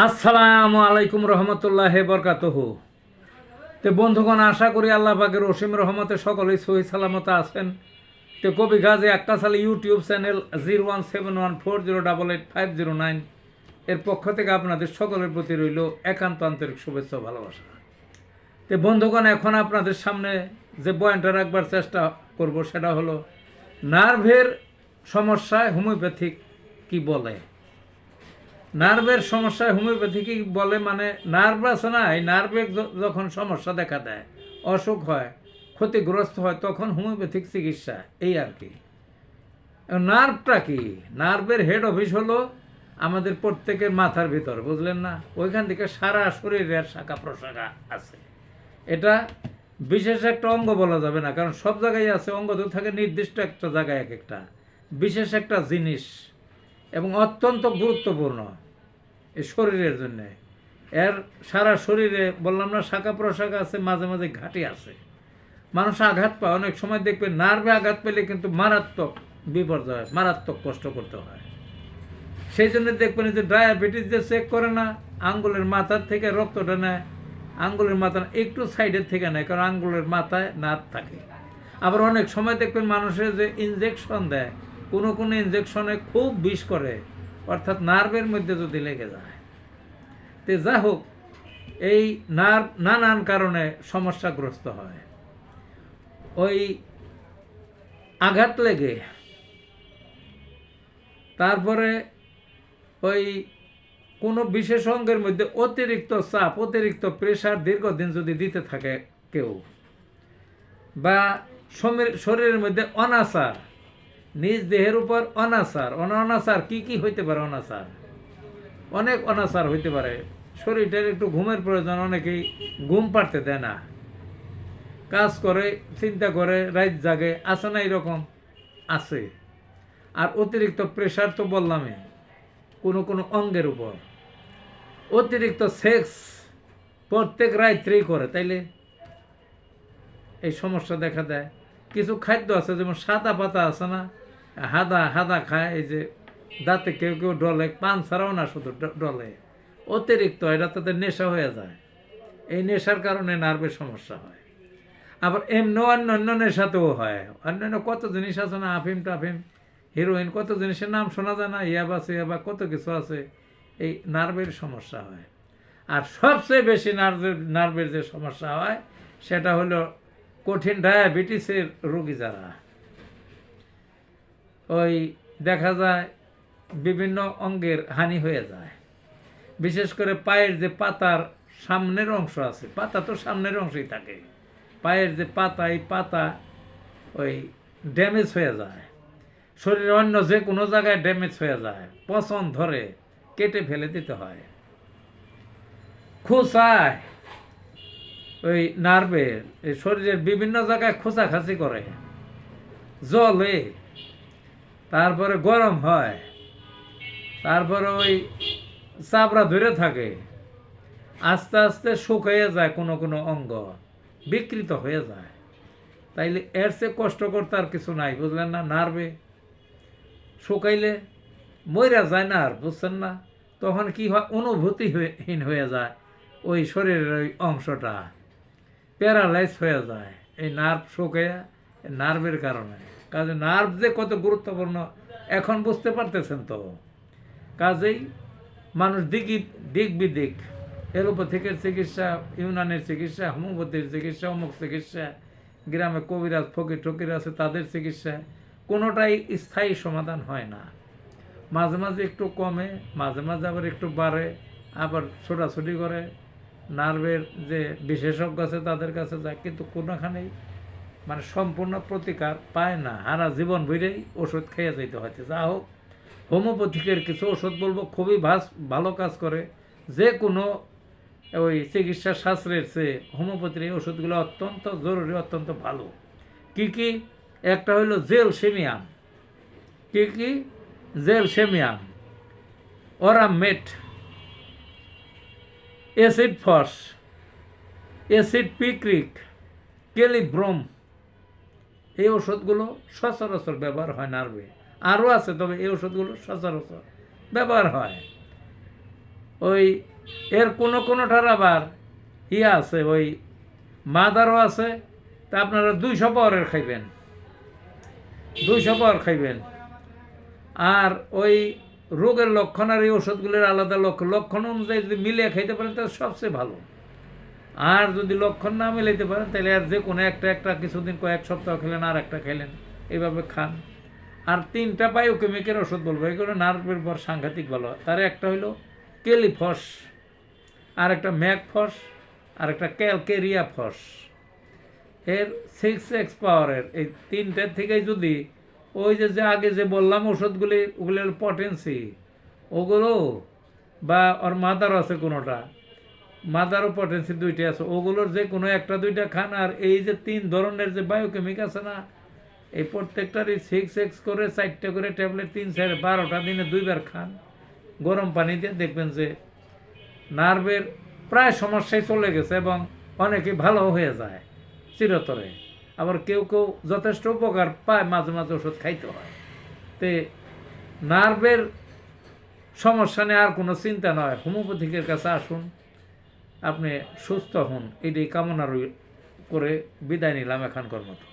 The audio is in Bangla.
আসসালামু আলাইকুম রহমতুল্লাহ বরকাতহ। তো বন্ধুগণ, আশা করি আল্লাহ পাকের অসীম রহমতে সকলেই সহি সালামত আছেন। তো কবি গাজী আক্তাস আলী ইউটিউব চ্যানেল 017140885009 এর পক্ষ থেকে আপনাদের সকলের প্রতি রইল একান্ত আন্তরিক শুভেচ্ছা ও ভালোবাসা। তো বন্ধুগণ, এখন আপনাদের সামনে যে বয়ানটা রাখবার চেষ্টা করব সেটা হলো নার্ভের সমস্যায় হোমিওপ্যাথিক কি বলে। নার্ভের সমস্যায় হোমিওপ্যাথি কি বলে, মানে নার্ভ আছে না, এই নার্ভের যখন সমস্যা দেখা দেয়, অসুখ হয়, ক্ষতিগ্রস্ত হয়, তখন হোমিওপ্যাথিক চিকিৎসা, এই আর কি। নার্ভটা কি? নার্ভের হেড অফিস হলো আমাদের প্রত্যেকের মাথার ভিতর, বুঝলেন না? ওইখান থেকে সারা শরীরের শাখা প্রশাখা আছে। এটা বিশেষ একটা অঙ্গ বলা যাবে না, কারণ সব জায়গায় আছে। অঙ্গ তো থাকে নির্দিষ্ট একটা জায়গায়, এক একটা বিশেষ একটা জিনিস এবং অত্যন্ত গুরুত্বপূর্ণ এই শরীরের জন্যে। এর সারা শরীরে বললাম না শাখা প্রশাখা আছে, মাঝে মাঝে ঘাটি আছে। মানুষ আঘাত পায়, অনেক সময় দেখবে নার্ভে আঘাত পেলে কিন্তু মারাত্মক বিপর্যয়, মারাত্মক কষ্ট করতে হয়। সেই জন্য দেখবেন যে ডায়াবেটিস যে চেক করে না, আঙ্গুলের মাথার থেকে রক্তটা নেয়, আঙ্গুলের মাথা একটু সাইডের থেকে নেয়, কারণ আঙ্গুলের মাথায় নার্ভ থাকে। আবার অনেক সময় দেখবেন মানুষের যে ইনজেকশন দেয়, কোনো কোনো ইনজেকশনে খুব বিষ করে, অর্থাৎ নার্ভের মধ্যে যদি লেগে যায়। তো যা হোক, এই নার্ভ নানান কারণে সমস্যাগ্রস্ত হয়। ওই আঘাত লেগে তারপরে ওই কোনো বিশেষ অঙ্গের মধ্যে অতিরিক্ত চাপ, অতিরিক্ত প্রেশার দীর্ঘদিন যদি দিতে থাকে কেউ, বা শরীরের মধ্যে অনাচার, নিজ দেহের উপর অনাচার, অনাচার কি কি হইতে পারে? অনাচার, অনেক অনাচার হইতে পারে। শরীরটার একটু ঘুমের প্রয়োজন, অনেকেই ঘুম পাড়তে দেয় না, কাজ করে, চিন্তা করে, রাত জাগে, আছে না? এরকম আছে। আর অতিরিক্ত প্রেশার তো বললামই কোনো কোনো অঙ্গের উপর। অতিরিক্ত সেক্স প্রত্যেক রাত্রেই করে, তাইলে এই সমস্যা দেখা দেয়। কিছু খাদ্য আছে, যেমন সাদা পাতা আছে না, হাদা হাদা খায়, এই যে দাঁতে কেউ কেউ ডলে, পান ছাড়াও না, শুধু ডলে, অতিরিক্ত, এটা তাদের নেশা হয়ে যায়। এই নেশার কারণে নার্ভের সমস্যা হয়। আবার এমনি অন্য নেশাতেও হয়। অন্যান্য কত জিনিস আছে না, আফিম টাফিম, হিরোইন, কত জিনিসের নাম শোনা যায় না, ইয়াবা সিয়াবা, কত কিছু আছে, এই নার্ভের সমস্যা হয়। আর সবচেয়ে বেশি নার্ভের যে সমস্যা হয় সেটা হলো কঠিন ডায়াবেটিসের রোগী যারা, ওই দেখা যায় বিভিন্ন অঙ্গের হানি হয়ে যায়। বিশেষ করে পায়ের যে পাতার সামনের অংশ আছে, পাতা তো সামনের অংশেই থাকে, পায়ের যে পাতা, এই পাতা ওই ড্যামেজ হয়ে যায়। শরীরের অন্য যে কোনো জায়গায় ড্যামেজ হয়ে যায়, পচন ধরে, কেটে ফেলে দিতে হয়। খোঁচায় ওই নার্ভের, এই শরীরের বিভিন্ন জায়গায় খোঁচাখাচি করে, জ্বলে, তারপরে গরম হয়, তারপরে ওই চাপড়া ধরে থাকে, আস্তে আস্তে শুকিয়ে যায়, কোনো কোনো অঙ্গ বিকৃত হয়ে যায়। তাইলে এর চেয়ে কষ্টকর তার কিছু নাই, বুঝলেন না? নার্ভে শুকাইলে মইরা যায় নার্ভ, বুঝছেন না? তখন কি হয়, অনুভূতিহীন হয়ে যায় ওই শরীরের ওই অংশটা, প্যারালাইজ হয়ে যায় এই নার্ভ শুকাইয়া, নার্ভের কারণে। কাজে নার্ভ যে কত গুরুত্বপূর্ণ এখন বুঝতে পারতেছেন তো। কাজেই মানুষ দিক বিদিক, এলোপ্যাথিকের চিকিৎসা, ইউনানের চিকিৎসা, হোমিওপ্যাথির চিকিৎসা, অমুক চিকিৎসা, গ্রামে কবিরাজ ফকির টকির আছে, তাদের চিকিৎসা, কোনোটাই স্থায়ী সমাধান হয় না। মাঝে মাঝে একটু কমে, মাঝে মাঝে আবার একটু বাড়ে, আবার ছোটাছুটি করে। নার্ভের যে বিশেষজ্ঞ আছে তাদের কাছে যায়, কিন্তু কোনোখানেই মানে সম্পূর্ণ প্রতিকার পায় না, সারা জীবন ভরেই ওষুধ খেয়ে যেতে হয়তো। যা হোক, হোমিওপ্যাথিকের কিছু ওষুধ বলবো, খুবই ভালো কাজ করে। যে কোনো ওই চিকিৎসা শাস্ত্রের চেয়ে হোমিওপ্যাথির এই ওষুধগুলো অত্যন্ত জরুরি, অত্যন্ত ভালো। কি কি? একটা হইল জেলসেমিয়াম। কি কি? জেলসেমিয়াম, ওরামেট, acid phos, acid picric, kali brom, এই ওষুধগুলো সচরাচর ব্যবহার হয় নার্ভে। আরও আছে, তবে এই ওষুধগুলো সচরাচর ব্যবহার হয়। ওই এর কোনোটার আবার ইয়া আছে, ওই মাদারও আছে। তা আপনারা 200 পাওয়ারের খাইবেন, 200 পাওয়ার খাইবেন। আর ওই রোগের লক্ষণ আর এই ওষুধগুলির আলাদা লক্ষণ অনুযায়ী যদি মিলিয়ে খাইতে পারেন তাহলে সবচেয়ে ভালো। আর যদি লক্ষণ না মিলাইতে পারেন তাহলে আর যে কোনো একটা কিছুদিন কয়েক সপ্তাহ খেলেন আর একটা খেলেন, এইভাবে খান। আর 3টা বায়োকেমিকের ওষুধ বলবো, এগুলো নার্ভের পর সাংঘাতিক ভালো। তার একটা হইল কেলিফস, আর একটা ম্যাকফস, আর একটা ক্যালকেরিয়া ফস। এর 6x পাওয়ারের এই 3টার থেকেই যদি ওই যে আগে যে বললাম ওষুধগুলি, ওগুলি হল পটেন্সি, ওগুলো বা ওর মাদারও আছে কোনোটা, মাদারও পটেন্সি 2টা আছে, ওগুলোর যে কোনো 1-2টা খান। আর এই যে 3 ধরনের যে বায়োকেমিক আছে না, এই প্রত্যেকটারই 6x করে 4টা করে ট্যাবলেট 3-4-12টা দিনে 2বার খান গরম পানি দিয়ে। দেখবেন যে নার্ভের প্রায় সমস্যায় চলে গেছে এবং অনেকে ভালো হয়ে যায় চিরতরে। আবার কেউ কেউ যথেষ্ট উপকার পায়, মাঝে মাঝে ওষুধ খাইতে হয়। তে নার্ভের সমস্যা নিয়ে আর কোনো চিন্তা নয়, হোমিওপ্যাথিকের কাছে আসুন, আপনি সুস্থ হন। এটাই কামনা করে বিদায় নিলাম এখানকার মতো।